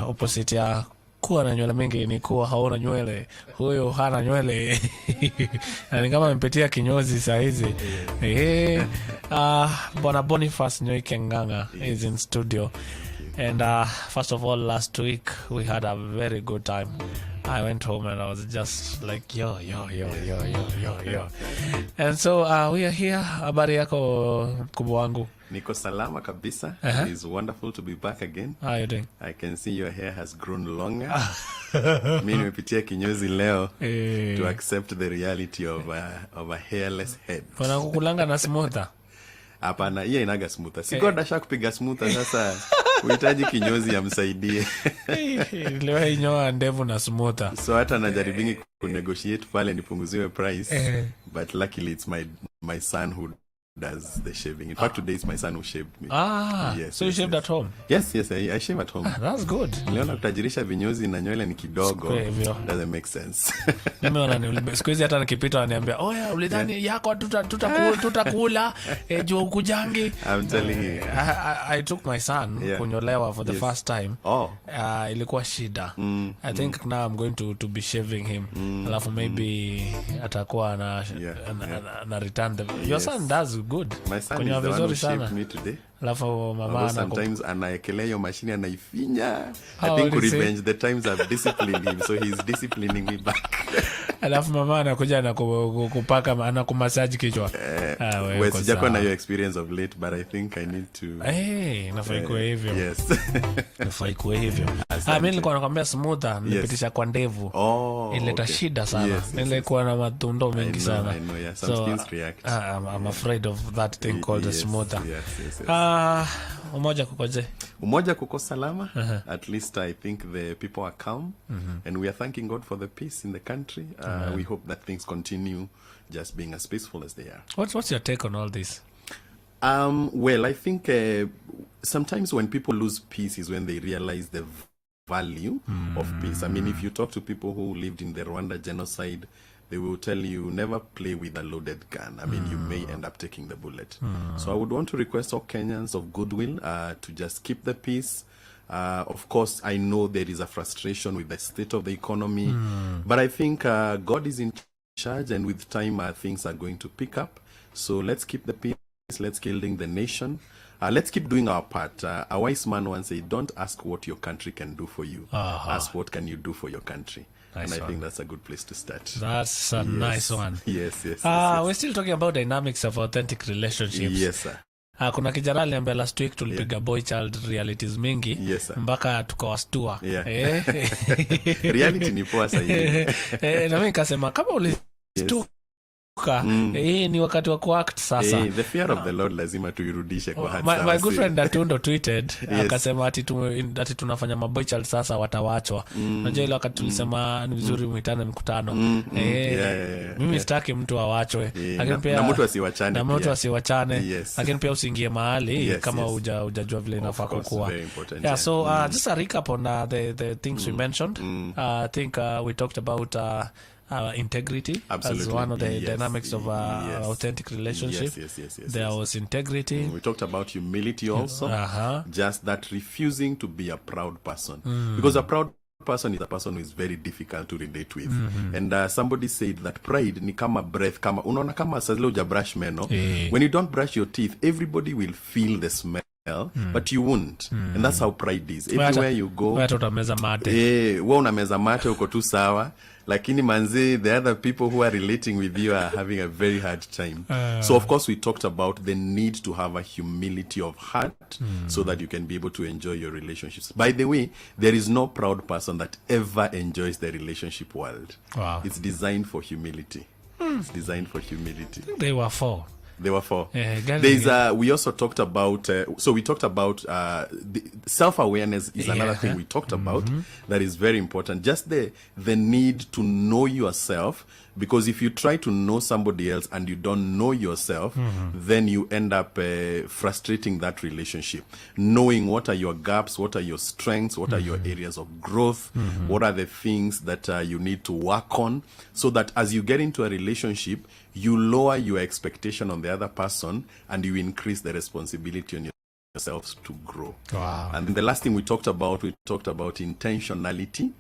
opposite ya kuwa na nywele mingi ni kuwa hauna nywele. Huyo hana nywele. Ni kama amepitia kinyozi saa hizi. Bwana Boniface Nyoike Nganga is in studio. And first of all, last week we had a very good time. I went home and I was just like, yo. And so we are here. Habari yako mkubwa wangu? Niko salama kabisa. It's wonderful to be back again. How are you doing? I can see your hair has grown longer. Mimi nimepitia kinyozi leo to accept the reality of a hairless head. Wanakukulanga na smoother? Hapana, hiyo inaga smoother. Sigoda sha kupiga smoother sasa. Uhitaji kinyozi amsaidie. Leo inyoa ndevu na smoother. So hata najaribingi kunegotiate pale nipunguziwe price. But luckily it's my son who does the shaving. In fact, today is my son who shaved me. Yes, so you shaved at home? Yes, I shave at home. That's good. Leona kutajirisha vinyozi na nywele ni kidogo. Doesn't make sense. Nimeona ni siku hizi hata nikipita wananiambia, "Oya, ulidhani yako tutakula juu ukujangi." I'm telling you. I took my son kunyolewa for the first time. Ilikuwa shida. I think now I'm going to be shaving him. Alafu maybe atakuwa na return the your son does good. My son is the one who shaved me today. Alafu mama sometimes anaekelea hiyo mashini anaifinya. I think revenge the times I've disciplined him, so he's disciplining me back. Alafu mama anakuja na kupaka anakumassage kichwa. Wewe sijakuwa na your experience of late, but I think I need to nafai kuwa hivyo. Yes. Nafai kuwa hivyo. Mimi nilikuwa nakwambia smoother nilipitisha kwa ndevu. Ileta shida sana. Nilikuwa na matundo mengi sana. I know, yeah. Some skins react. I'm afraid of that thing called the smoother. Yes. Umoja kukoje? Umoja kuko salama. At least I think the people are calm. And we are thanking God for the peace in the country. We hope that things continue just being as peaceful as they are. What's your take on all this? Well, I think sometimes when people lose peace is when they realize the value of peace. I mean, if you talk to people who lived in the Rwanda genocide, they will tell you never play with a loaded gun. I mean, you may end up taking the bullet. So I would want to request all Kenyans of goodwill to just keep the peace. Of course, I know there is a frustration with the state of the economy, but I think God is in charge, and with time things are going to pick up. So let's keep the peace. Let's building the nation. Let's keep doing our part. A wise man once said, don't ask what your country can do for you. Ask what can you do for your country. Nice. And I think that's a good place to start. That's a nice one. Yes. We're still talking about dynamics of authentic relationships. Yes, sir. Kuna kijana aliambia last week tulipiga boy child realities mingi. Yes, sir. Mpaka tukawastua. Reality ni poa sahihi. Na mimi nikasema kama ulistuka ni wakati wa kuact sasa. The fear of the Lord lazima tuirudishe kwa hata. My good friend Atundo tweeted akasema ati tunafanya maboy child sasa watawachwa. Unajua ile wakati tulisema ni vizuri muitane mkutano. Mimi sitaki mtu awachwe. Lakini pia na mtu asiwachane. Na mtu asiwachane. Lakini pia usiingie mahali kama hujajua vile inafaa kukua. So just a recap on the things we mentioned. I think we talked about integrity. Absolutely. As one of the dynamics of authentic relationship. Yes. There was integrity. We talked about humility also. Just that refusing to be a proud person. Because a proud person is a person who is very difficult to relate with. And somebody said that pride ni kama breath, kama unaona kama sazile uja brush meno. When you don't brush your teeth, everybody will feel the smell. But you won't. And that's how pride is. Everywhere you go. Wewe utameza mate. Wewe unameza mate uko tu sawa. Lakini manzi, the other people who are relating with you are having a very hard time. So of course we talked about the need to have a humility of heart so that you can be able to enjoy your relationships. By the way, there is no proud person that ever enjoys the relationship world. Wow. It's designed for humility. It's designed for humility. I think they were four. We also talked about we talked about self-awareness is another thing we talked about that is very important. Just the need to know yourself, because if you try to know somebody else and you don't know yourself, then you end up frustrating that relationship. Knowing what are your gaps, what are your strengths, what are your areas of growth, what are the things that you need to work on, so that as you get into a relationship, you lower your expectation on the other person and you increase the responsibility on yourselves to grow. Wow. And then the last thing we talked about intentionality.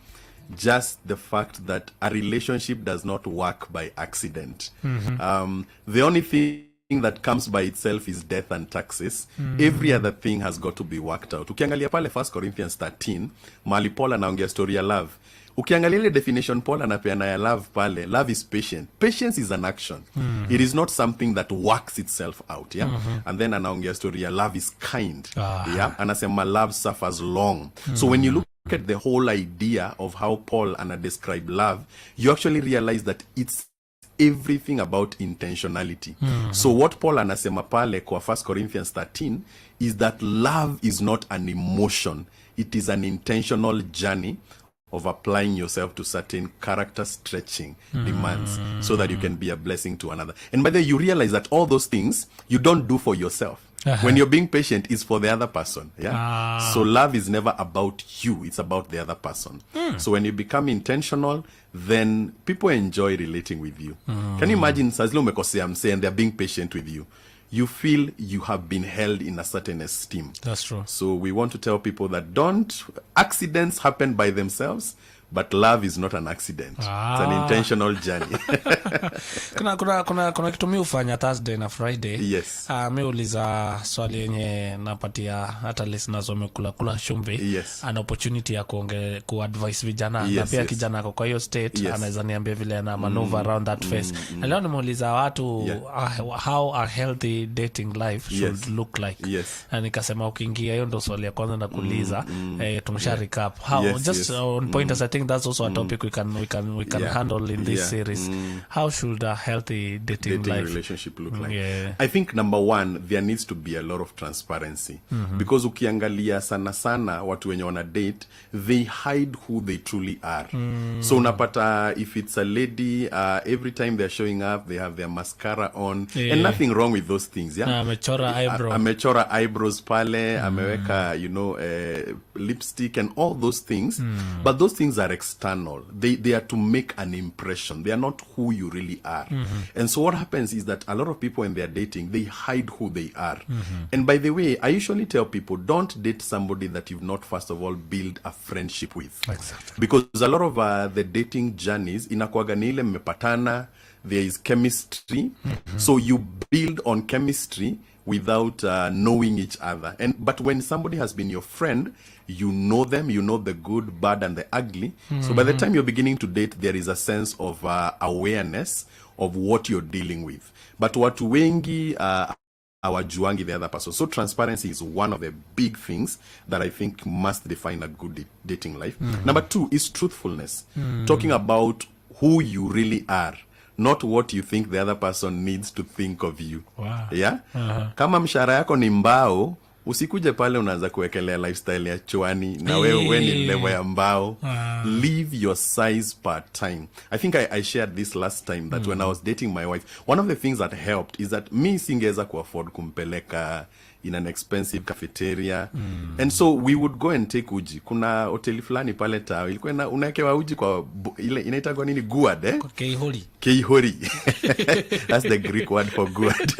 Just the fact that a relationship does not work by accident. The only thing that comes by itself is death and taxes. Every other thing has got to be worked out. Ukiangalia pale 1 Corinthians 13, mahali Paul anaongea story ya love. Ukiangalia ile definition Paul anapeana ya love pale, love is patient. Patience is an action. It is not something that works itself out, yeah? And then anaongea story ya love is kind. Yeah? Anasema love suffers long. So when you look at the whole idea of how Paul describe love, you actually realize that it's everything about intentionality. So what Paul anasema pale kwa 1 Corinthians 13 is that love is not an emotion. It is an intentional journey of applying yourself to certain character stretching demands so that you can be a blessing to another. And by the way, you realize that all those things you don't do for yourself. When you're being patient, it's for the other person. Yeah. So love is never about you. It's about the other person. So when you become intentional, then people enjoy relating with you. Can you imagine, Sazlo umekosea mse and they're being patient with you? You feel you have been held in a certain esteem. That's true. So we want to tell people that accidents happen by themselves, but love is not an accident. It's an intentional journey. kuna kitu mi ufanya Thursday na Friday. Yes. Mi uliza swali yenye napatia hata listeners wamekula shumbi. Yes. An opportunity ya kuadvise vijana. Na pia kijana ako kwa hiyo state, anaweza niambia vile na maneuver around that phase. Na leo nimeuliza watu how a healthy dating life should look like. Na nikasema ukiingia hiyo ndo swali ya kwanza na kuuliza. Tumsha recap. How just on pointers, I think that's also a topic we can handle in this series. How should a healthy dating relationship look like? I think number one, there needs to be a lot of transparency. Because ukiangalia sana watu wenye wana date, they hide who they truly are. So unapata, if it's a lady, every time they're showing up, they have their mascara on, and nothing wrong with those things. Amechora eyebrows pale, ameweka, lipstick and all those things. But those things are external. They are to make an impression. They are not who you really are. And so what happens is that a lot of people when they are dating, they hide who they are. And by the way, I usually tell people, don't date somebody that you've not first of all build a friendship with. Exactly. Because a lot of the dating journeys, inakuwaga ni ile mmepatana, there is chemistry. So you build on chemistry without knowing each other. But when somebody has been your friend, you know them, you know the good, bad, and the ugly. So by the time you're beginning to date, there is a sense of awareness of what you're dealing with. But watu wengi hawajuangi the other person. So transparency is one of the big things that I think must define a good dating life. Number two is truthfulness. Talking about who you really are. Not what you think the other person needs to think of you. Wow. Yeah? Kama mshahara yako ni mbao, usikuje pale unaanza kuwekelea lifestyle ya chwani na wewe ni level ya mbao. Leave your size part time. I think I shared this last time that when I was dating my wife, one of the things that helped is that me singeweza kuafford kumpeleka in an expensive cafeteria. And so we would go and take uji. Kuna hoteli fulani pale tao, ilikuwa unaekewa uji kwa ile inaitwa nini, guad Kwa keihori. Keihori. That's the Greek word for guad.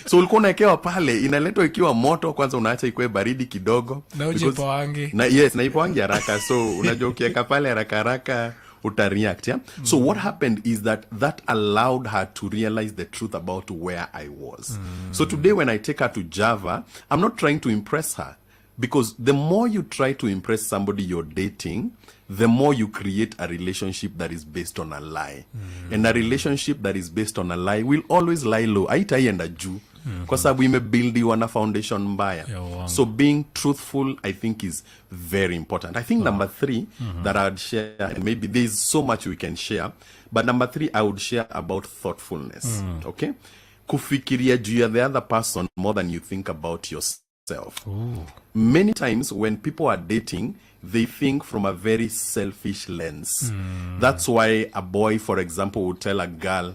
So ulikuwa unaekewa pale, inaletwa ikiwa moto, kwanza unaacha ikuwe baridi kidogo. Na uji poangi. Na ipoangi haraka. So unajua ukiweka pale haraka utareact, yeah? So what happened is that allowed her to realize the truth about where I was. So today when I take her to Java, I'm not trying to impress her. Because the more you try to impress somebody you're dating, the more you create a relationship that is based on a lie. And a relationship that is based on a lie will always lie low. Haitaienda juu. Kwa sababu imebuildiwa na foundation mbaya. So being truthful, I think, is very important. I think number three that I would share, and maybe there's so much we can share, but number three, I would share about thoughtfulness. Okay? Kufikiria juu ya the other person more than you think about yourself. Many times when people are dating, they think from a very selfish lens. That's why a boy, for example, would tell a girl,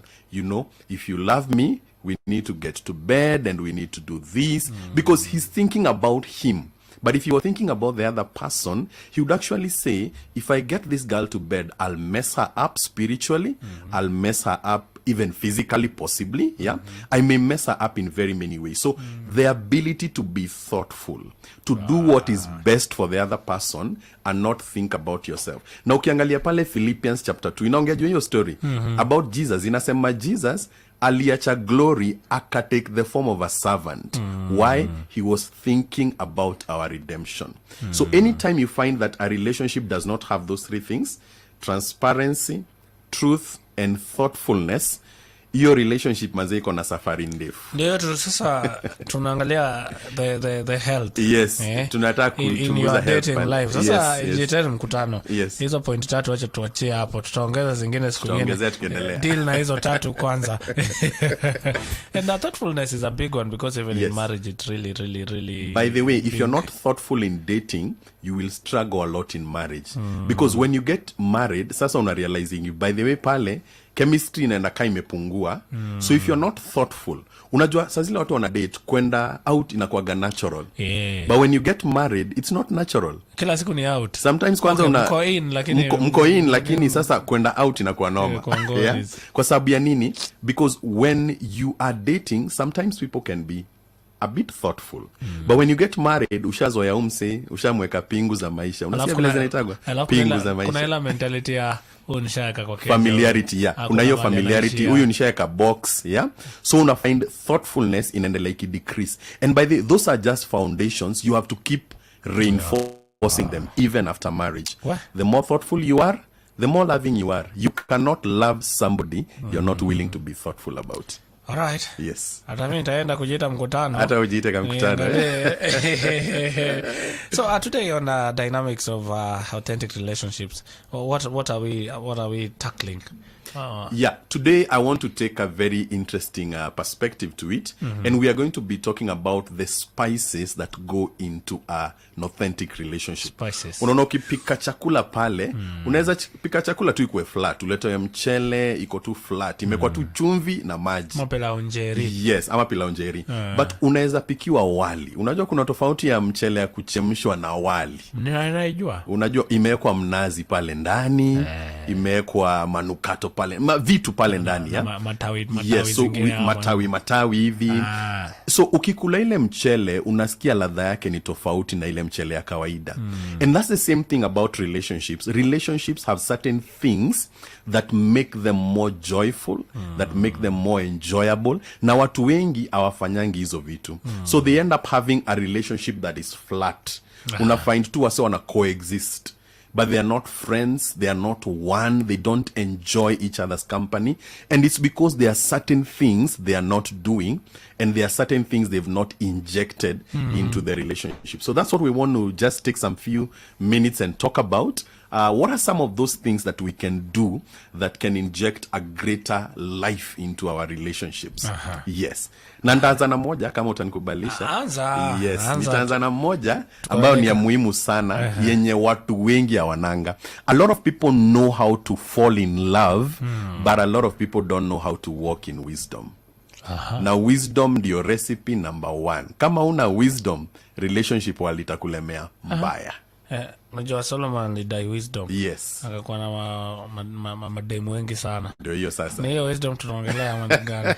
if you love me, we need to get to bed and we need to do this, because he's thinking about him. But if you were thinking about the other person, he would actually say, if I get this girl to bed, I'll mess her up spiritually, I'll mess her up even physically, possibly. Yeah, I may mess her up in very many ways. So the ability to be thoughtful, to do what is best for the other person and not think about yourself. Na ukiangalia pale Philippians chapter 2 inaongea juu hiyo story about Jesus. Inasema Jesus aliacha glory akatake the form of a servant. Why? He was thinking about our redemption. So anytime you find that a relationship does not have those three things, transparency, truth and thoughtfulness, your relationship manze iko na safari ndefu. Ndio sasa tunaangalia the health. Yes, tunataka kuchunguza health dating life. Sasa jiteni mkutano. Yes. Hizo point 3 acha tuachie hapo. Tutaongeza zingine siku nyingine. Deal na hizo 3 kwanza. And that thoughtfulness is a big one because even in marriage it really By the way, if you're not thoughtful in dating, you will struggle a lot in marriage. Because when you get married, sasa una realizing you, by the way pale chemistry inaenda kai imepungua. So if you're not thoughtful, unajua saa zile watu wana date kwenda out inakuwaga natural. But when you get married, it's not natural. Kila siku ni out. Sometimes kwanza mko in lakini sasa kwenda out inakuwa noma. Kwa sababu ya nini? Because when you are dating, sometimes people can be a bit thoughtful. But when you get married, ushazoea ushamweka pingu za maisha. Unasikia vile zinaitagwa? Pingu za maisha. Kuna ile mentality ya unishaka kwa kesho. Familiarity, yeah. Kuna hiyo familiarity, huyu nishaka box, yeah. So una find thoughtfulness inaendelea decrease. And by those are just foundations. You have to keep reinforcing them even after marriage. The more thoughtful you are, the more loving you are. You cannot love somebody you're not willing to be thoughtful about. All right. Yes. Hata mimi nitaenda kujiita mkutano. Hata ujiite kama mkutano. So today on dynamics of authentic relationships, what are we tackling? Yeah, today I want to take a very interesting perspective to it, and we are going to be talking about the spices that go into an authentic relationship. Spices. Unaona ukipika chakula pale, unaweza pika chakula tu ikuwe flat, uletoe mchele iko tu flat, imekuwa tu chumvi na maji. Pilau njeri. Yes, ama pilau njeri. But unaweza pikiwa wali. Unajua kuna tofauti ya mchele ya kuchemshwa na wali. Naijua. Unajua imewekwa mnazi pale ndani, imewekwa manukato pale, vitu pale ndani, ya. Matawi hivi. So ukikula ile mchele unasikia ladha yake ni tofauti na ile mchele ya kawaida. And that's the same thing about relationships. Relationships have certain things that make them more joyful, that make them more enjoyable. Na watu wengi hawafanyangi hizo vitu. So they end up having a relationship that is flat. Una find tu wase wana coexist. But they are not friends, they are not one, they don't enjoy each other's company. And it's because there are certain things they are not doing, and there are certain things they've not injected into the relationship. So that's what we want to just take some few minutes and talk about. What are some of those things that we can do that can inject a greater life into our relationships? Yes. Na nitaanza na moja kama utanikubalisha. Yes, nitaanza na moja ambayo ni ya muhimu sana, yenye watu wengi hawananga. A lot of people know how to fall in love, but a lot of people don't know how to walk in wisdom. Na wisdom ndio recipe number 1. Kama una wisdom, relationship walitakulemea mbaya. Unajua Solomon alidai wisdom. Yes. Akakuwa na mademu wengi sana. Ndio hiyo sasa. Na hiyo wisdom tunaongelea mambo gani?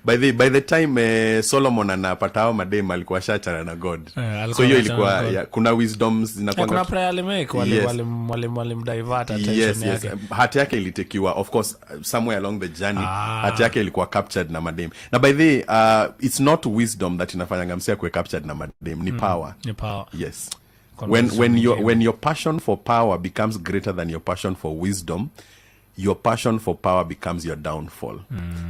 By the time Solomon anapata mademu alikuwa shachana na God. So hiyo ilikuwa kuna wisdoms zinakuwa kuna prayer alimake wale divert attention yake. Hati yake ilitekiwa, of course, somewhere along the journey. Hati yake ilikuwa captured na mademu. Na by the it's not wisdom that inafanya msia kuwe captured na mademu, ni power. Ni power. Yes. When your passion for power becomes greater than your passion for wisdom, your passion for power becomes your downfall.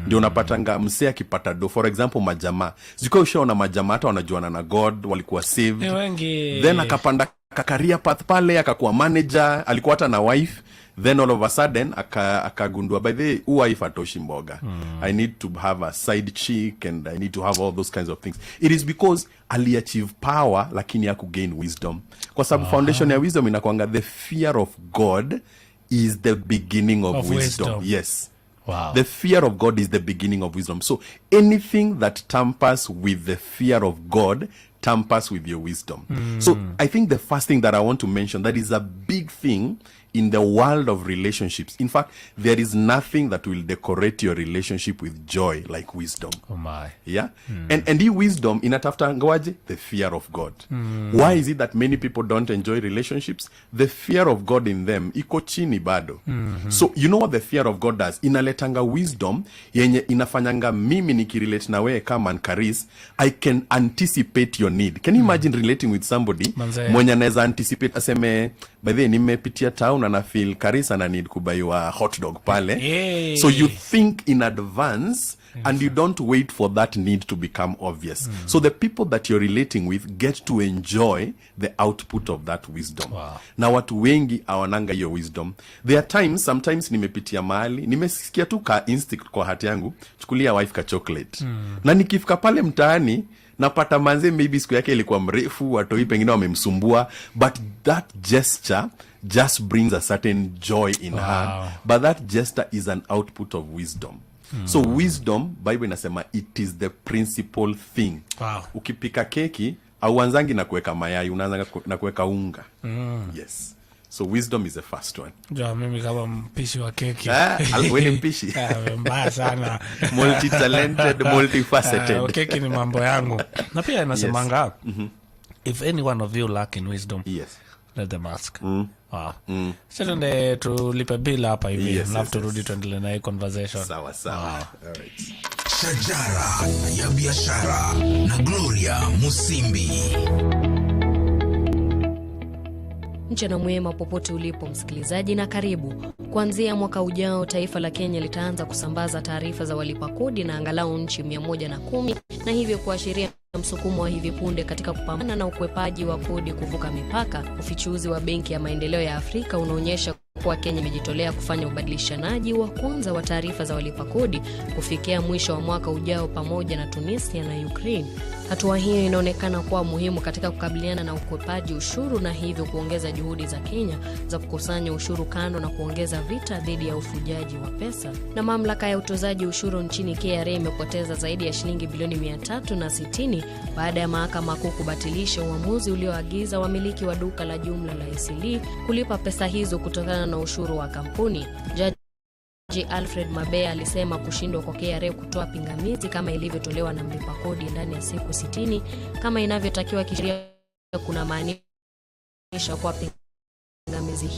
Ndio unapatanga msee akipata do, for example majamaa. Ziko ushaona majamaa hata wanajuana na God, walikuwa saved. Then akapanda career path pale, akakuwa manager, alikuwa hata na wife. Then all of a sudden akagundua by the wife atoshi mboga. I need to have a side chick and I need to have all those kinds of things. It is because aliachieve power lakini haku gain wisdom. Kwa sababu foundation ya wisdom inakuanga the fear of God is the beginning of wisdom. Yes. Wow. The fear of God is the beginning of wisdom. So anything that tampers with the fear of God tampers with your wisdom. So I think the first thing that I want to mention that is a big thing in the world of relationships, in fact, there is nothing that will decorate your relationship with joy like wisdom. Oh my. Yeah? And the wisdom inatafuta ngawaje? The fear of God. Why is it that many people don't enjoy relationships? The fear of God in them iko chini bado. So you know what the fear of God does? Inaletanga wisdom yenye inafanyanga mimi nikirelate na wewe kama Karis, I can anticipate your need. Can you imagine relating with somebody mwenye anaweza anticipate aseme by the way nimepitia town and I feel Karis and I need kubaywa hot dog pale. Hey. So you think in advance and you don't wait for that need to become obvious. So the people that you're relating with get to enjoy the output of that wisdom. Wow. Na watu wengi awananga hiyo wisdom. There are times, sometimes nimepitia mahali, nimesikia tu ka instinct kwa hati yangu, chukulia wife ka chocolate. Na nikifika pale mtaani, napata manze maybe siku yake ilikuwa mrefu, watoi pengine wamemsumbua, but that gesture just brings a certain joy in her. But that gesture is an output of wisdom. So wisdom, Bible inasema it is the principal thing. Wow. Ukipika keki, auanzangi na kuweka mayai, unaanza na kuweka unga. Yes. So wisdom is the first one. Jua mimi kama mpishi wa keki. Wewe mpishi. Mbaya sana. Multi-talented, multifaceted. Keki ni mambo yangu. Na pia inasemanga, if any one of you lack in wisdom, yes, let them ask. Wow. Sasa tulipe bila hapa hivi. Alafu turudi tuendelee na hii conversation. Sawa sawa. All right. Shajara ya biashara na Gloria Musimbi. Mchana mwema popote ulipo msikilizaji na karibu. Kuanzia mwaka ujao taifa la Kenya litaanza kusambaza taarifa za walipa kodi na angalau nchi 110 na hivyo kuashiria msukumo wa hivi punde katika kupambana na ukwepaji wa kodi kuvuka mipaka. Ufichuzi wa Benki ya Maendeleo ya Afrika unaonyesha kuwa Kenya imejitolea kufanya ubadilishanaji wa kwanza wa taarifa za walipa kodi kufikia mwisho wa mwaka ujao pamoja na Tunisia na Ukraine. Hatua hiyo inaonekana kuwa muhimu katika kukabiliana na ukwepaji ushuru na hivyo kuongeza juhudi za Kenya za kukusanya ushuru kando na kuongeza vita dhidi ya ufujaji wa pesa. Na mamlaka ya utozaji ushuru nchini KRA imepoteza zaidi ya shilingi bilioni 360 baada ya mahakama kuu kubatilisha uamuzi ulioagiza wamiliki wa duka la jumla la Isili kulipa pesa hizo kutokana na ushuru wa kampuni. Jaji Alfred Mabea alisema kushindwa kwa KRA kutoa pingamizi kama ilivyotolewa na mlipa kodi ndani ya siku 60 kama inavyotakiwa kisheria kuna maanisha kwa pingamizi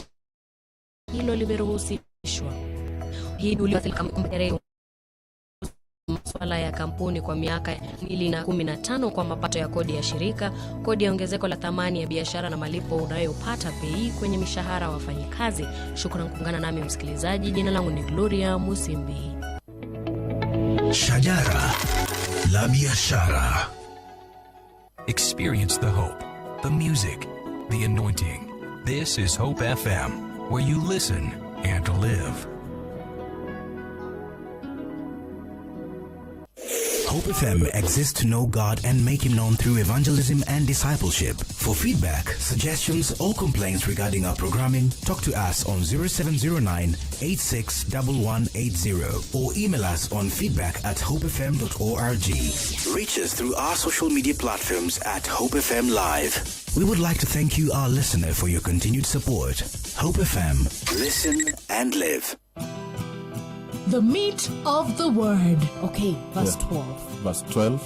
hilo limeruhusishwa. Hii iliwasili kama KRA masuala ya kampuni kwa miaka 2015 kwa mapato ya kodi ya shirika, kodi ya ongezeko la thamani ya biashara na malipo unayopata pei kwenye mishahara wa wafanyikazi. Shukrani kuungana nami msikilizaji. Jina langu ni Gloria Musimbi. Shajara la biashara. Experience the hope, the music, the anointing. This is Hope FM, where you listen and live. Hope FM exists to know God and make Him known through evangelism and discipleship. For feedback, suggestions, or complaints regarding our programming, talk to us on 0709-861180 or email us on feedback@hopefm.org. Reach us through our social media platforms at Hope FM Live. We would like to thank you, our listener, for your continued support. Hope FM. Listen and live. The meat of the word. Okay, verse 12. Verse 12.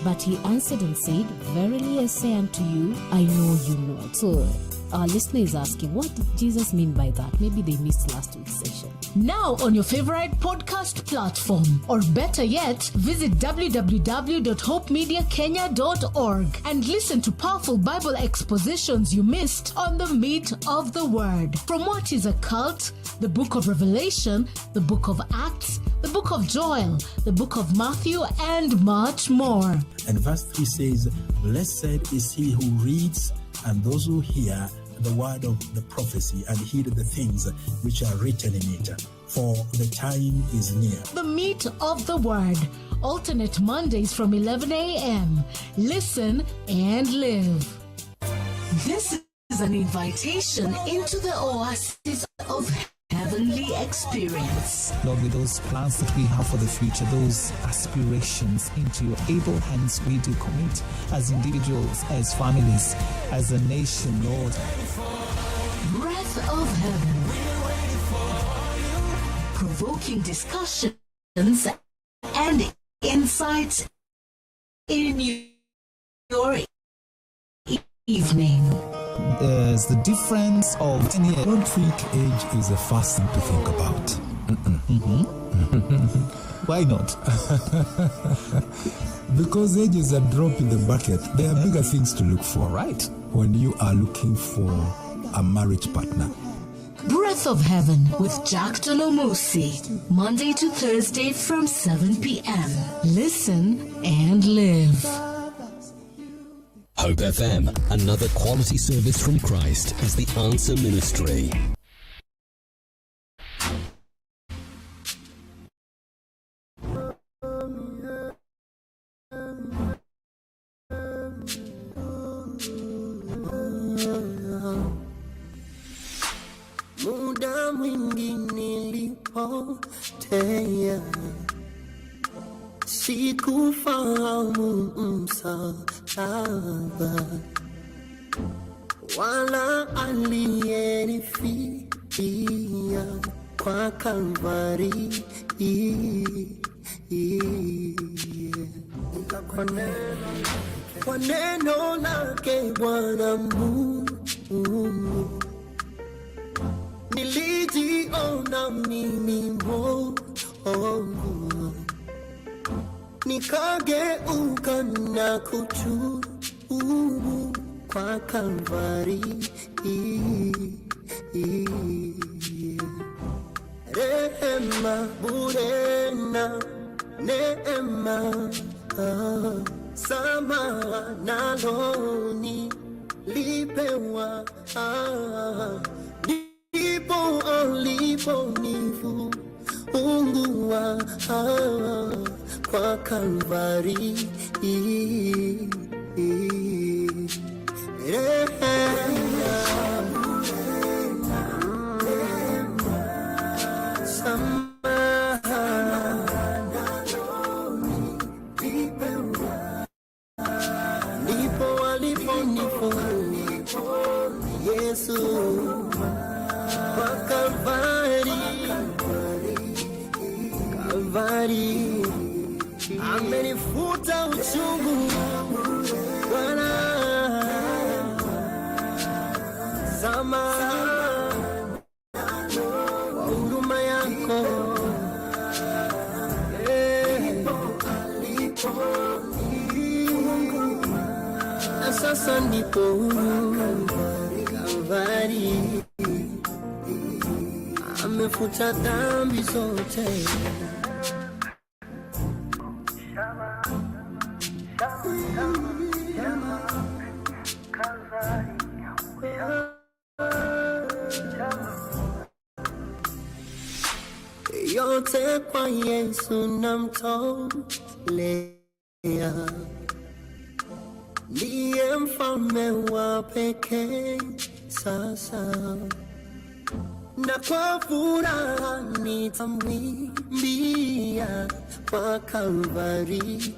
But he answered and said, Verily I say unto you, I know you not. So our listener is asking, what did Jesus mean by that? Maybe they missed last week's session. Now on your favorite podcast platform, or better yet, visit www.hopemediakenya.org and listen to powerful Bible expositions you missed on the meat of the word. From what is a cult, the book of Revelation, the book of Acts, the book of Joel, the book of Matthew, and much more. And verse 3 says, Blessed is he who reads and those who hear the word of the prophecy and heed the things which are written in it, for the time is near. The meat of the word. Alternate Mondays from 11 a.m. Listen and live. This is an invitation into the oasis of heavenly experience. Lord, with those plans that we have for the future, those aspirations, into your able hands we do commit as individuals, as families, as a nation, Lord. Breath of heaven. thought-provoking discussions and insights in your evening. There's the difference of 10 years. I don't think age is the first thing to think about. Why not? Because age is a drop in the bucket. There are bigger things to look for, Right. when you are looking for a marriage partner. Breath of Heaven with Jack Tolomusi, Monday to Thursday from 7 p.m. Listen and live. Hope FM, another quality service from Christ, is the answer ministry. Muda mwingi nilipotea, sikufahamu msalaba wala aliyenifidia kwa Kalvari. Kwa neno lake Bwana Mungu nilijiona mimi mwovu, nikageuka na kutubu kwa Kalvari. Rehema bure na neema, sama naloni lipewa, ndipo aliponifunguwa kwa Kalvari. Ndipo aliponifunguwa Yesu kwa Kalvari. Kalvari amenifuta uchungu Bwana, zama kwa huruma yako. Na sasa ndipo Kalvari amefuta dhambi zote. Yote kwa Yesu namtolea, ndiye mfalme wa pekee sasa, na kwa furaha nitamwimbia kwa Kalvari,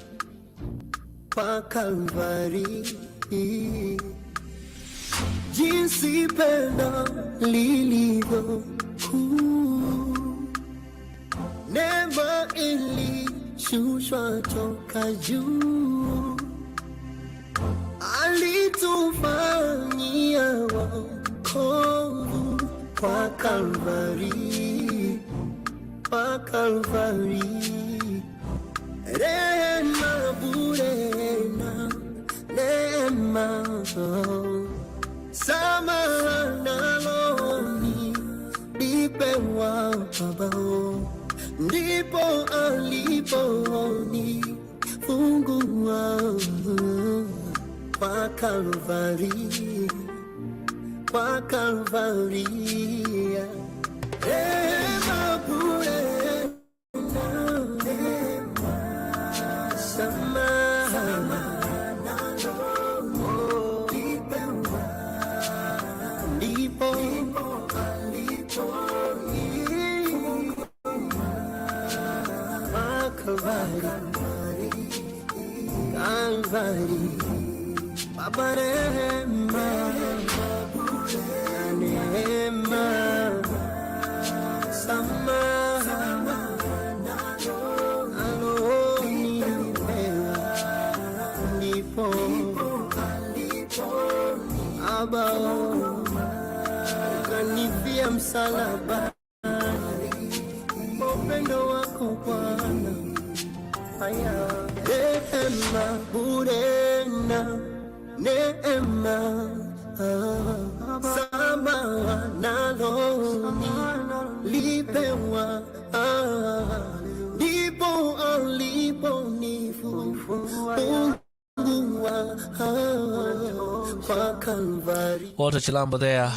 kwa Kalvari. Jinsi pendo lilivyo kuu, neema ilishushwa toka juu, alitufanyia wokovu kwa Kalvari, kwa Kalvari. Rehema bure na neema, sama naloni lipewa Baba, ndipo aliponifungua kwa Kalvari, kwa Kalvari. Rehema bure na neema, sama Kalvari, Baba rehema, neema, sama ya msalaba, upendo wako Bwana. Haya, neema bure na neema sama nalo lipewa ndipo alipo nifungua kwa Kalvari. Walter Chilambo there.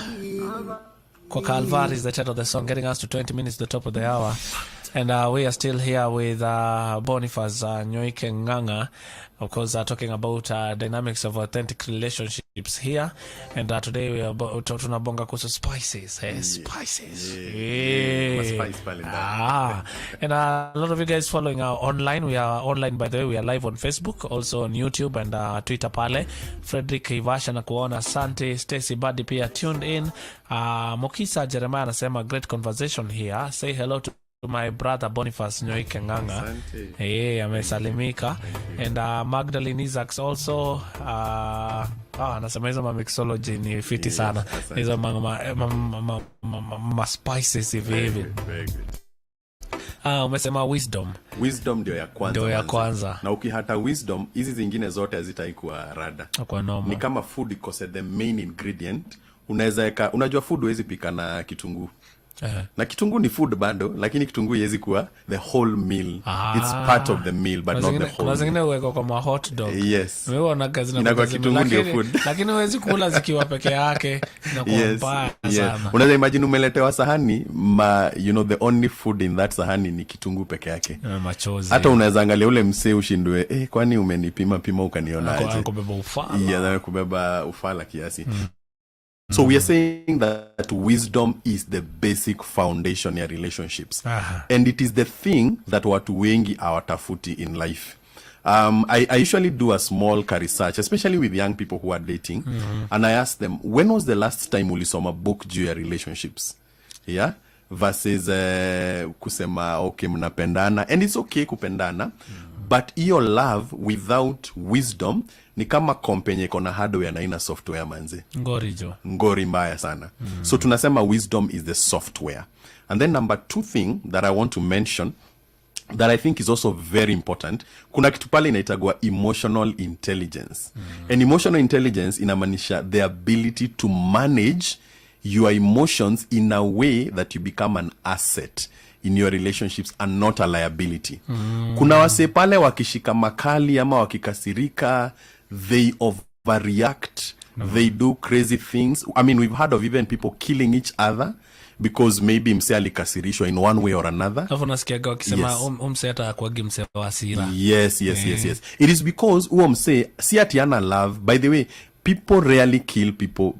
Kwa Kalvari is the title of the song, getting us to 20 minutes to the top of the hour. And we are still here with Boniface Nyoike Nganga, of course, talking about dynamics of authentic relationships here. And today we are talking about spices. Spices. And a lot of you guys following online. We are online, by the way. We are live on Facebook, also on YouTube and Twitter pale. Frederick Ivasha na kuona Santi, Stacy Buddy pia tuned in. Mokisa Jeremiah anasema great conversation here. Say hello to my brother Boniface Nyoike Nganga. Amesalimika. And Magdalene Isaacs also anasema hizo mixology ni fiti sana. Hizo ma spices hivi. Umesema wisdom. Wisdom ndio ya kwanza. Ndio ya kwanza. Na ukihata wisdom, hizi zingine zote hazitaikuwa rada. Kwa normal. Ni kama food ikose the main ingredient. Unajua food huwezi pika na kitunguu. Na kitunguu ni food bado, lakini kitunguu haiwezi kuwa the whole meal. It's part of the meal but not the whole. Kuna zingine uweko kama hot dog. Yes. Wewe unakazi na kwa kitunguu ndio food. Lakini huwezi kula zikiwa peke yake na kwa mbaya sana. Unaweza imagine umeletewa sahani, the only food in that sahani ni kitunguu peke yake. Machozi. Hata unaweza angalia ule msee ushindwe, kwani umenipima ukaniona aje? Kubeba ufala. Kubeba ufala kiasi. So we are saying that wisdom is the basic foundation in relationships. And it is the thing that watu wengi hawatafuti in life. I usually do a small research, especially with young people who are dating. And I ask them, when was the last time ulisoma book juu ya relationships? Yeah? Versus kusema, okay, mnapendana. And it's okay kupendana. But your love without wisdom ni kama kompenye kona hardware na ina software manze. Ngori mbaya sana. So tunasema wisdom is the software. And then number 2 thing that I want to mention that I think is also very important, kuna kitu pale inaitagwa emotional intelligence. And emotional intelligence inamaanisha the ability to manage your emotions in a way that you become an asset in your relationships and not a liability. Kuna wase pale wakishika makali ama wakikasirika, they overreact, they do crazy things. I mean, we've heard of even people killing each other because maybe mse alikasirishwa in one way or another. Hapo nasikiaga wakisema mse hata kuagi mse wa hasira. Yes. It is because mse si ati ana love. By the way, people rarely kill people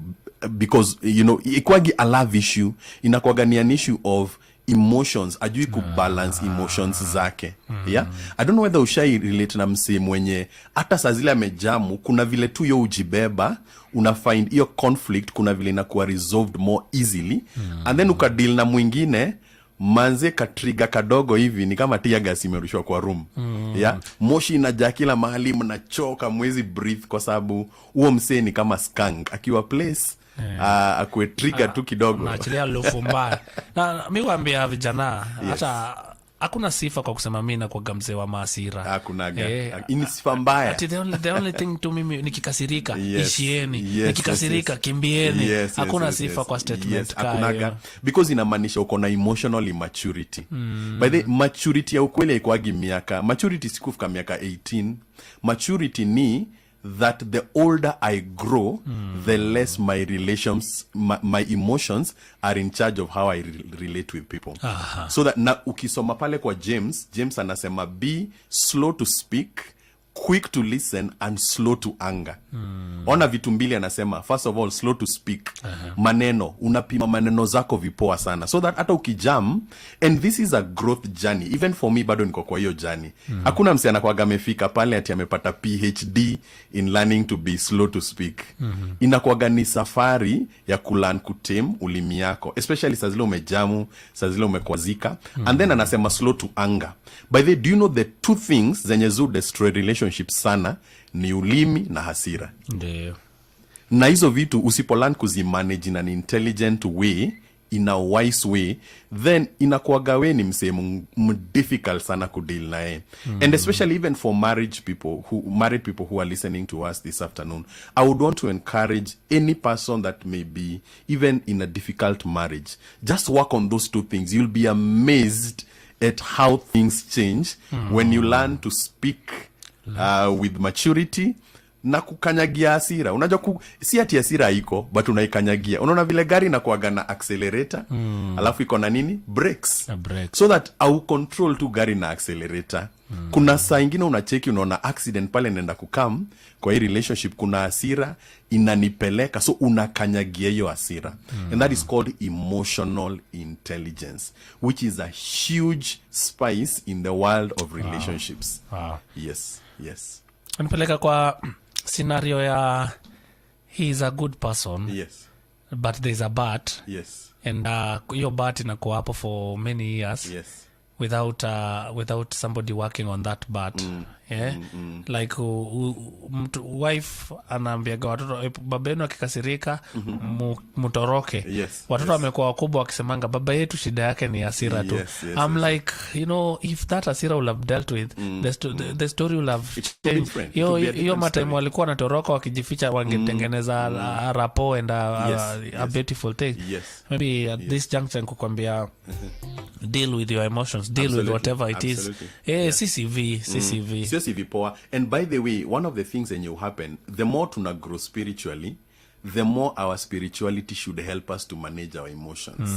because, ikuagi a love issue, inakuaga ni an issue of emotions, ajui kubalance emotions zake. Yeah? I don't know whether ushai relate na mse mwenye hata saa zile amejamu, kuna vile tu yo ujibeba, una find iyo conflict, kuna vile inakuwa resolved more easily. And then ukadeal na mwingine, manze katriga kadogo hivi ni kama tear gas imerushwa kwa room. Yeah? Moshi inajaa kila mahali, mnachoka, mwezi breathe kwa sababu huo mse ni kama skunk akiwa place. Akue trigger tu kidogo. Naachilia lufu mbaya. Na mi waambia vijana, hata hakuna sifa kwa kusema mimi na kwa gamze wa maasira. Hakunaga. Ini sifa mbaya. Ati the only thing to mimi nikikasirika, ishieni. Nikikasirika, kimbieni. Hakuna sifa kwa statement hakunaga. Because inamaanisha uko na emotional immaturity. By the maturity ya ukweli haikuagi miaka. Maturity si kufika miaka 18. Maturity ni that the older I grow, the less my relations, my emotions are in charge of how I relate with people. So that na ukisoma pale kwa James anasema be slow to speak, quick to listen and slow to anger. Ona vitu mbili anasema, first of all, slow to speak. Maneno, unapima maneno zako vipoa sana. So that hata ukijam, and this is a growth journey. Even for me, bado niko kwa hiyo journey. Hakuna mse anakuwaga amefika pale ati amepata PhD in learning to be slow to speak. Inakuwaga ni safari ya kulearn kutem ulimi yako. Especially saa zile umejamu, saa zile umekwazika. And then anasema slow to anger. By the way, do you know the 2 things zenye zu destroy relationships sana ni ulimi na hasira. Ndio. Na hizo vitu usipolearn kuzimanage in an intelligent way, in a wise way, then inakuwaga we ni msee difficult sana kudeal nae. And especially even for married people who are listening to us this afternoon, I would want to encourage any person that may be even in a difficult marriage, just work on those two things. You'll be amazed at how things change when you learn to speak with maturity na kukanyagia hasira. Unajua si ati hasira iko, but unaikanyagia. Unaona vile gari inakuwaga na accelerator, alafu iko na nini? Brakes. So that au control tu gari na accelerator. Kuna saa ingine unacheki unaona accident pale nenda kukam kwa hii relationship, kuna hasira inanipeleka, so unakanyagia hiyo hasira. And that is called emotional intelligence, which is a huge spice in the world of relationships. Yes. Anipeleka kwa scenario ya he is a good person. Yes. But there is a but. Yes. And your but inakuwa hapo for many years. Yes. Without somebody working on that but. Like wife anaambiaga watoto babenu akikasirika mutoroke. Watoto wamekuwa wakubwa wakisemanga baba yetu shida yake ni hasira tu. I'm like, if that hasira will have dealt with, the story will have changed. Yo matime walikuwa natoroka wakijificha, wangetengeneza a rapport and a beautiful thing. Maybe at this juncture kukwambia deal with your emotions, deal with whatever it is. CCV power. And by the way, one of the things that will happen, the more to grow spiritually, the more our spirituality should help us to manage our emotions.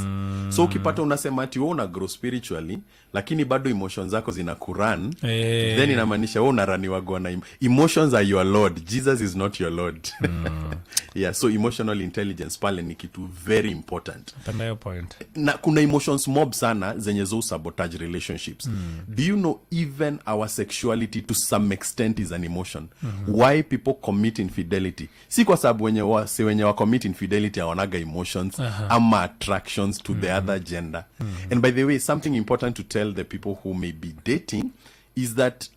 So ukipata unasema ati wewe una grow spiritually lakini bado emotions zako zinakuran, then inamaanisha wewe unaraniwa na emotions are your lord. Jesus is not your lord. So emotional intelligence pale ni kitu very important. Pendayo point. Na kuna emotions mob sana zenye zo sabotage relationships. Do you know even our sexuality to some extent is an emotion? Why people commit infidelity? Si kwa sababu wenye wa commit infidelity awanaga emotions ama attractions to the other gender. And by the way, something important to tell the people who may be dating is that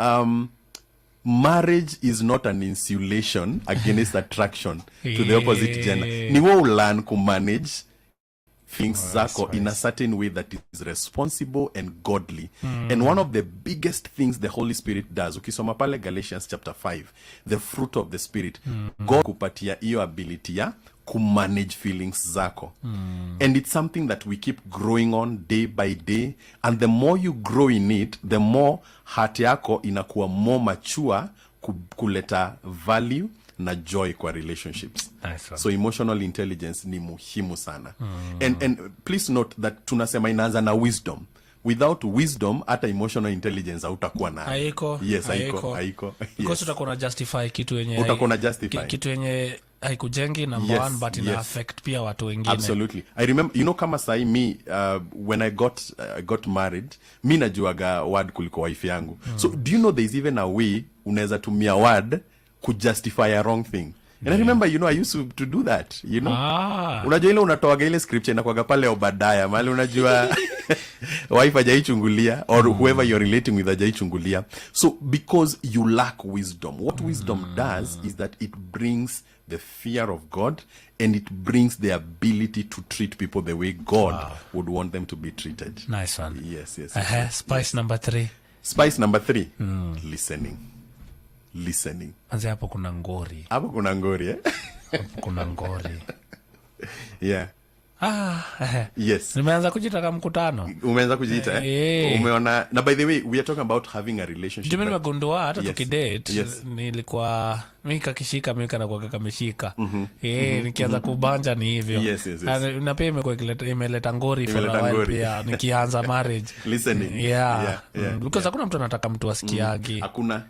marriage is not an insulation against attraction to the opposite gender. Ni wewe learn to manage things zako in a certain way that is responsible and godly. And one of the biggest things the Holy Spirit does, ukisoma pale Galatians chapter 5, the fruit of the Spirit, God kupatia iyo ability ya kumanage feelings zako. And it's something that we keep growing on day by day, and the more you grow in it, the more heart yako inakuwa more mature kuleta value na joy kwa relationships. So emotional intelligence ni muhimu sana. And please note that tunasema inaanza na wisdom. Without wisdom, hata emotional intelligence hautakuwa na. Haiko. Haiko. Because utakuwa justify kitu yenye haikujengi number one, but ina affect pia watu wengine. Absolutely. I remember, kama sahi me, when I got married, mi najuaga word kuliko wife yangu. So do you know there's even a way unaweza tumia word could justify a wrong thing? And I remember, I used to do that, Unajua ile unatoaga ile scripture inakuwaga pale Obadiah, mali unajua wife hajaichungulia or whoever you're relating with hajaichungulia. So because you lack wisdom, what wisdom does is that it brings the fear of God, and it brings the ability to treat people the way God would want them to be treated. Nice one. Yes. Spice number 3. Spice number 3. Listening. Anze hapo kuna ngori. Hapo kuna ngori, Kuna ngori. Yeah. Yes. Nimeanza kujitaka mkutano. Umeanza kujiita, Umeona, na by the way, we are talking about having a relationship. Mimi nimegundua hata tukidate, nilikuwa mika kishika mika na kwa kameshika. Nikianza kubanja ni hivyo. Na pia imeleta ngori for a while pia nikianza marriage. Listening. Because hakuna mtu anataka mtu asikiagi. Hakuna.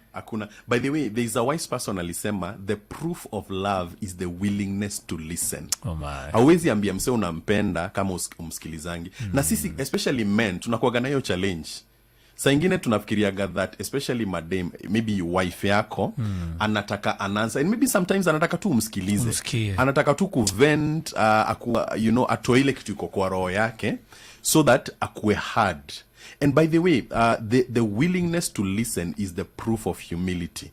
By the way, there is a wise person alisema, the proof of love is the willingness to listen. Hauwezi ambia msee unampenda kama umsikilizangi. Na sisi, especially men, tunakuwaga na hiyo challenge. Saa ingine tunafikiriaga that, especially madam, maybe wife yako, anataka anaanza, and maybe sometimes anataka tu umsikilize. Anataka tu kuvent, atoe ile kitu iko kwa roho yake, so that akuwe hard. And by the way, the willingness to listen is the proof of humility.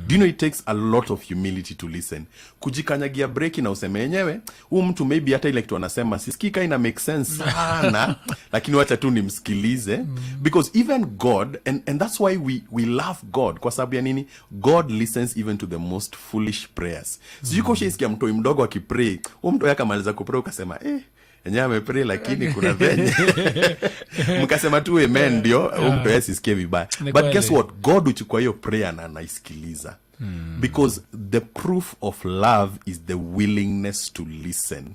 Do you know it takes a lot of humility to listen? Kujikanyagia breki na useme yenyewe, mtu maybe hata ile kitu anasema sisikika ina make sense sana, lakini wacha tu nimsikilize. Because even God, and that's why we love God, kwa sababu ya nini? God listens even to the most foolish prayers. So yuko shisikia mtu mdogo akipray, mtu yakamaliza kupray ukasema enyewe amepray lakini kuna venye mkasema tu amen ndio mtu yasisikie vibaya. But guess what? God uchukua hiyo prayer na anaisikiliza. Because the proof of love is the willingness to listen.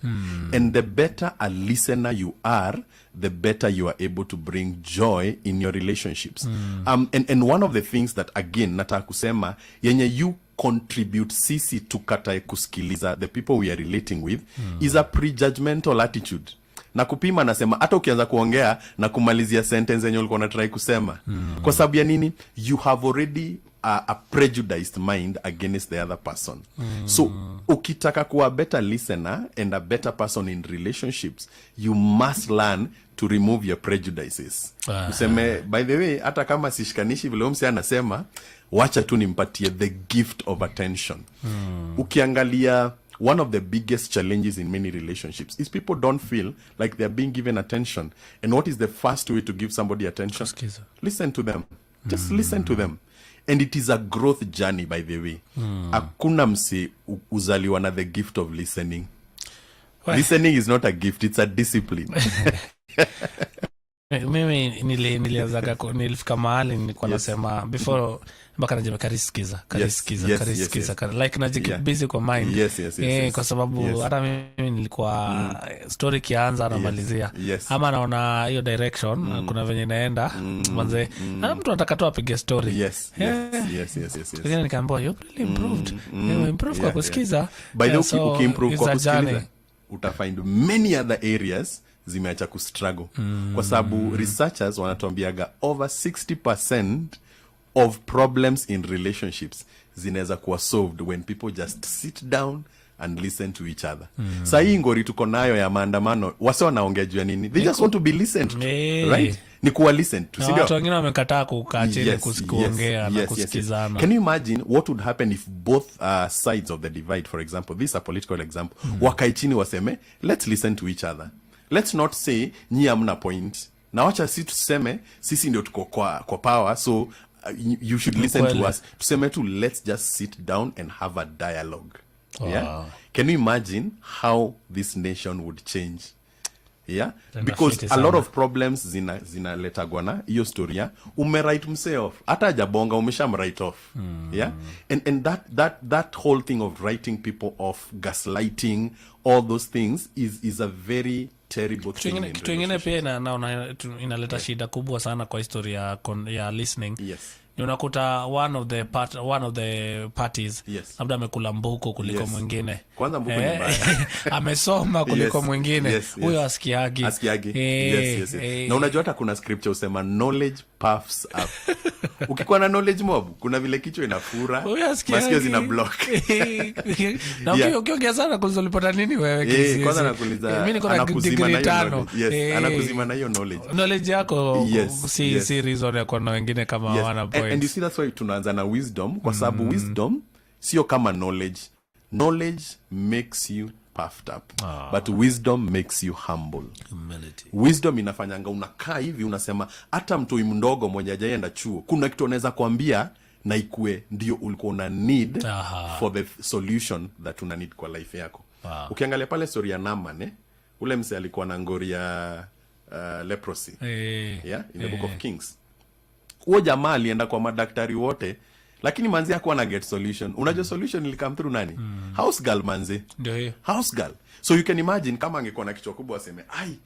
And the better a listener you are, the better you are able to bring joy in your relationships. And one of the things that, again, nataka kusema, yenye you contribute sisi tukatae kusikiliza, the people we are relating with, is a prejudgmental attitude. Na kupima nasema, hata ukianza kuongea na kumalizia sentence yenye ulikuwa unatry kusema. Kwa sababu ya nini? You have already a prejudiced mind against the other person. So, ukitaka kuwa a better listener and a better person in relationships, you must learn to remove your prejudices. Useme, by the way, hata kama sishikanishi vile mse anasema, wacha tu nimpatie the gift of attention. Ukiangalia, one of the biggest challenges in many relationships is people don't feel like they're being given attention. And what is the first way to give somebody attention? Listen to them. Just listen to them. And it is a growth journey, by the way. Hakuna msi uzaliwa na the gift of listening. Listening is not a gift, it's a discipline. Mimi nilifika mahali nilikuwa nasema before mpaka najema karisikiza like najiki busy kwa mind. Kwa sababu hata mimi nilikuwa story kianza na malizia ama naona hiyo direction kuna venye inaenda manze mtu anataka tu apige story. Lakini nikaambiwa you really improved kwa kusikiza. By the way, ukiimprove kwa kusikiliza utafind many other areas zimeacha kustruggle. Kwa sababu researchers wanatuambiaga over 60% of problems in relationships zinaweza kuwa solved when people just sit down and listen to each other. Saa hii ngori tuko nayo ya maandamano, wase wanaongea juu ya nini? They just want to be listened to, right? Ni kuwa listened to. Watu wengine wamekataa kukaa chini kuongea na kusikizana. Can you imagine what would happen if both sides of the divide, for example, this is a political example, wakae chini waseme, let's listen to each other. Let's not say nyi hamna point. Na wacha si tuseme sisi ndio tuko kwa power, so you should listen to us. Tuseme tu, let's just sit down and have a dialogue. Yeah? Can you imagine how this nation would change? Yeah? Because a lot of problems zinaleta gwana hiyo story ya umewrite mse off. Hata jabonga umeshamwrite off. Yeah? And that whole thing of writing people off, gaslighting, all those things is a very terrible thing. Kitu ingine pia inaleta shida kubwa sana kwa historia ya listening. Ni unakuta one of the parties labda amekula mbuko kuliko mwingine. Kwanza mbuko ni mbaya. Amesoma kuliko mwingine. Huyo asikiagi. Na unajua hata kuna scripture usema knowledge puffs up. Ukikuwa na knowledge mob, kuna vile kichwa inafura, masikio zina block. Na ukiongea sana kulipata nini wewe kisi? Kwanza nakuuliza, mimi niko na degree 5. Anakuzima na hiyo knowledge. Knowledge yako si reason ya kuna wengine kama wana point. And you see that's why tunaanza na wisdom, kwa sababu wisdom sio kama knowledge. Knowledge makes you puffed up, but wisdom makes you humble. Humility. Wisdom inafanyanga unakaa hivi unasema hata mtu mdogo mwenye hajaenda chuo kuna kitu anaweza kuambia na ikue ndio ulikuwa una need for the solution that una need kwa life yako. Ukiangalia pale story ya Naaman, ule mse alikuwa na ngori ya leprosy. Yeah, in the book of Kings. Huyo jamaa alienda kwa madaktari wote, lakini manzi hakuwa na get solution. Unajua solution ili come through nani? House girl manzi. Ndio. House girl. So you can imagine kama angekuwa na kichwa kubwa aseme, ai,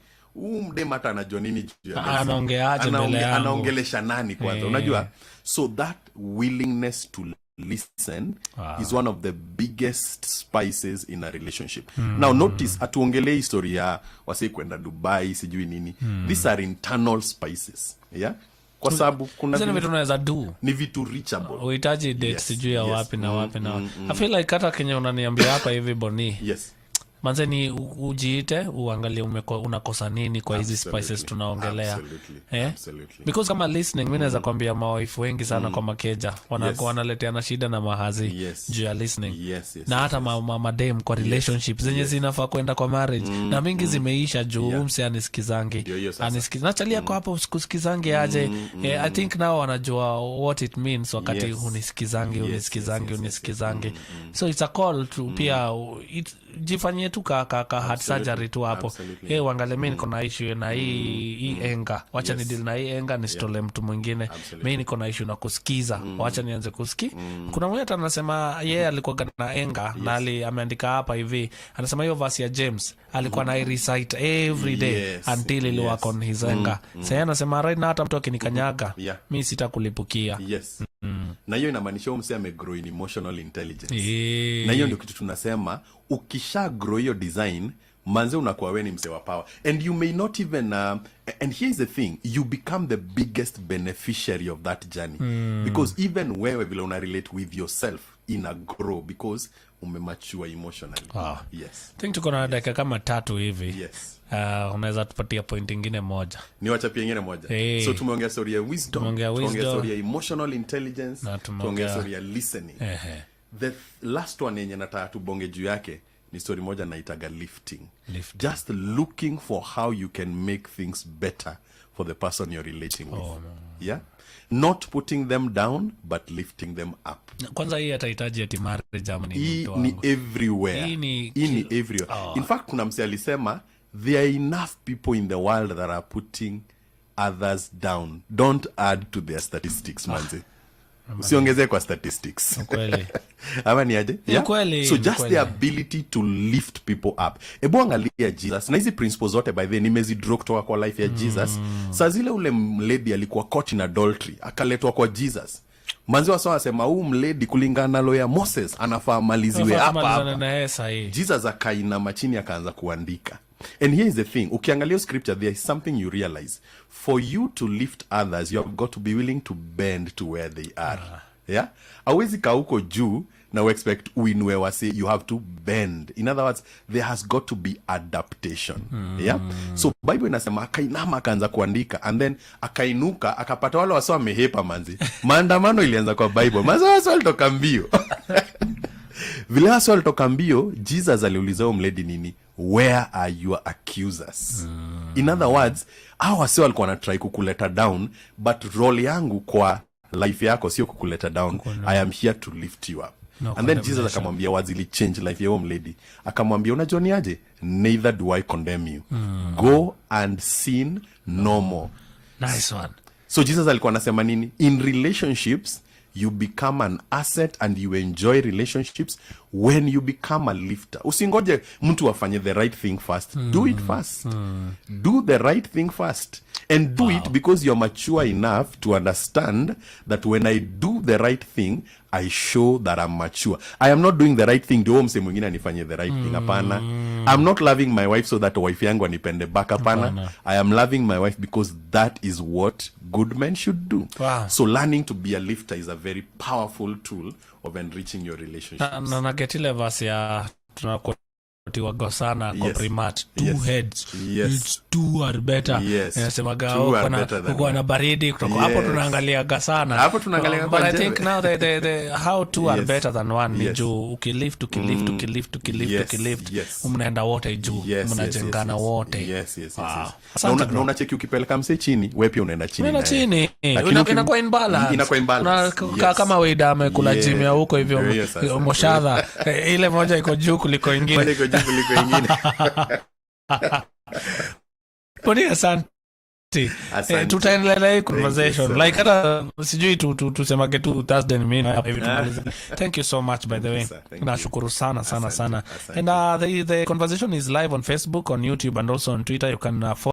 mdema hata anajua nini juu ya anaongeaje mbele yangu? Anaongelesha nani kwanza? Unajua? So that willingness to listen is one of the biggest spices in a relationship. Now notice, atuongelee historia wasi kwenda Dubai sijui nini. These are internal spices. Yeah? Kwa sababu kuna vitu unaweza do, ni vitu reachable. Uhitaji date sijui ya wapi na wapi na wapi. I feel like hata Kenya unaniambia hapa hivi Boni. manzeni ujiite uangalie unakosa nini kwa hizi spices tunaongelea. Because kama listening mimi naweza kwambia mawaifu wengi sana kwa makeja wanaletea na shida na mahazi juu ya listening. Na hata madem kwa relationship zenye zinafaa kwenda kwa marriage na mingi zimeisha juu mse anisikizangi nachalia kwa hapo kusikizangi aje. I think now wanajua what it means wakati unisikizangi. So it's a call to pia jifanyie tu ka heart surgery tu hapo. Uangalie mimi niko na issue na hii enga, wacha ni deal na hii enga nisitole mtu mwingine. Mimi niko na issue na kusikiza, wacha nianze kusikia. Kuna mmoja hata anasema yeye alikuwa na enga na ameandika hapa hivi, anasema hiyo verse ya James alikuwa na recite every day until it work on his anger. Sasa anasema right now hata mtu akinikanyaga mimi sitakulipukia. Na hiyo inamaanisha mse amegrow in emotional intelligence. Na hiyo ndio kitu tunasema ukisha grow your design manze unakuwa wewe ni mse wa power. And you may not even and here's the thing, you become the biggest beneficiary of that journey. Because even wewe vile una relate with yourself ina grow because umemature emotionally. Yes. Think tuko na dakika kama 3 hivi. Unaweza tupatia point nyingine moja. Ni wachapia nyingine moja. So tumeongea story ya wisdom, tumeongea story ya emotional intelligence, tumeongea story ya listening. The last one yenye nataka tubonge juu yake ni story moja naitaga lifting. Just looking for how you can make things better for the person you're relating with. Not putting them down but lifting them up. Kwanza hii atahitaji ati marriage ama ni everywhere. Hii ni everywhere. In fact kuna mse alisema there are enough people in the world that are putting others down. Don't add to their statistics, manze. Usiongeze kwa statistics. Kweli. Ama ni aje? So just the ability to lift people up. Ebu angalia Jesus. Na hizi principles zote by the way nimezidraw kutoka kwa life ya Jesus. Saa zile ule mlady alikuwa caught in adultery, akaletwa kwa Jesus. Manzi wasawa asema mlady kulingana na law ya Moses anafaa maliziwe hapa. Jesus akainama chini akaanza kuandika. And here is the thing, ukiangalia scripture there is something you realize. For you to lift others, you have got to be willing to bend to where they are. Hawezi kaa huko juu na expect uinue wase, you have to bend. In other words, there has got to be adaptation. So Bible inasema akainama akaanza kuandika and then akainuka akapata wale wase wamehepa manzi. Maandamano ilianza kwa Bible. Wase walitoka mbio. Vile wase walitoka mbio, Jesus aliuliza huyo mlady nini? Where are your accusers? In other words, hao wase walikuwa na try kukuleta down, but role yangu kwa life yako sio kukuleta down. I am here to lift you up. And then Jesus akamwambia words ili change life ya huyo mlady. Akamwambia unajua ni aje? Neither do I condemn you. Go and sin no more. Nice one. So Jesus alikuwa anasema nini? In relationships you become an asset and you enjoy relationships when you become a lifter. Usingoje mtu afanye the right thing first. Do it first. Do the right thing first. And do it because you're mature enough to understand that when I do the right thing, I show that I'm mature. I am not doing the right thing ndio mse mwingine anifanye the right thing. Hapana. I'm not loving my wife so that wife yangu anipende back. Hapana. I am loving my wife because that is what good men should do. So learning to be a lifter is a very powerful tool of enriching your relationships. Na getile verse ya tiwago sana kwa primat two heads it's two are better. Nasemaga uko na baridi kutoka hapo tunaangaliaga sana but I think now the how two are better than one ni juu ukilift mnaenda wote juu mnajengana wote. Na unacheki ukipeleka mse chini wewe pia unaenda chini inakuwa in balance kama weida amekula gym ya huko hivyo moshadha ile moja iko juu kuliko ingine. Poni asante. Tutaendelea hii conversation like hata sijui tusemage tu Thursday ni thank you so much by the way. Nashukuru sana. And the conversation is live on Facebook, on YouTube and also on Twitter. You can follow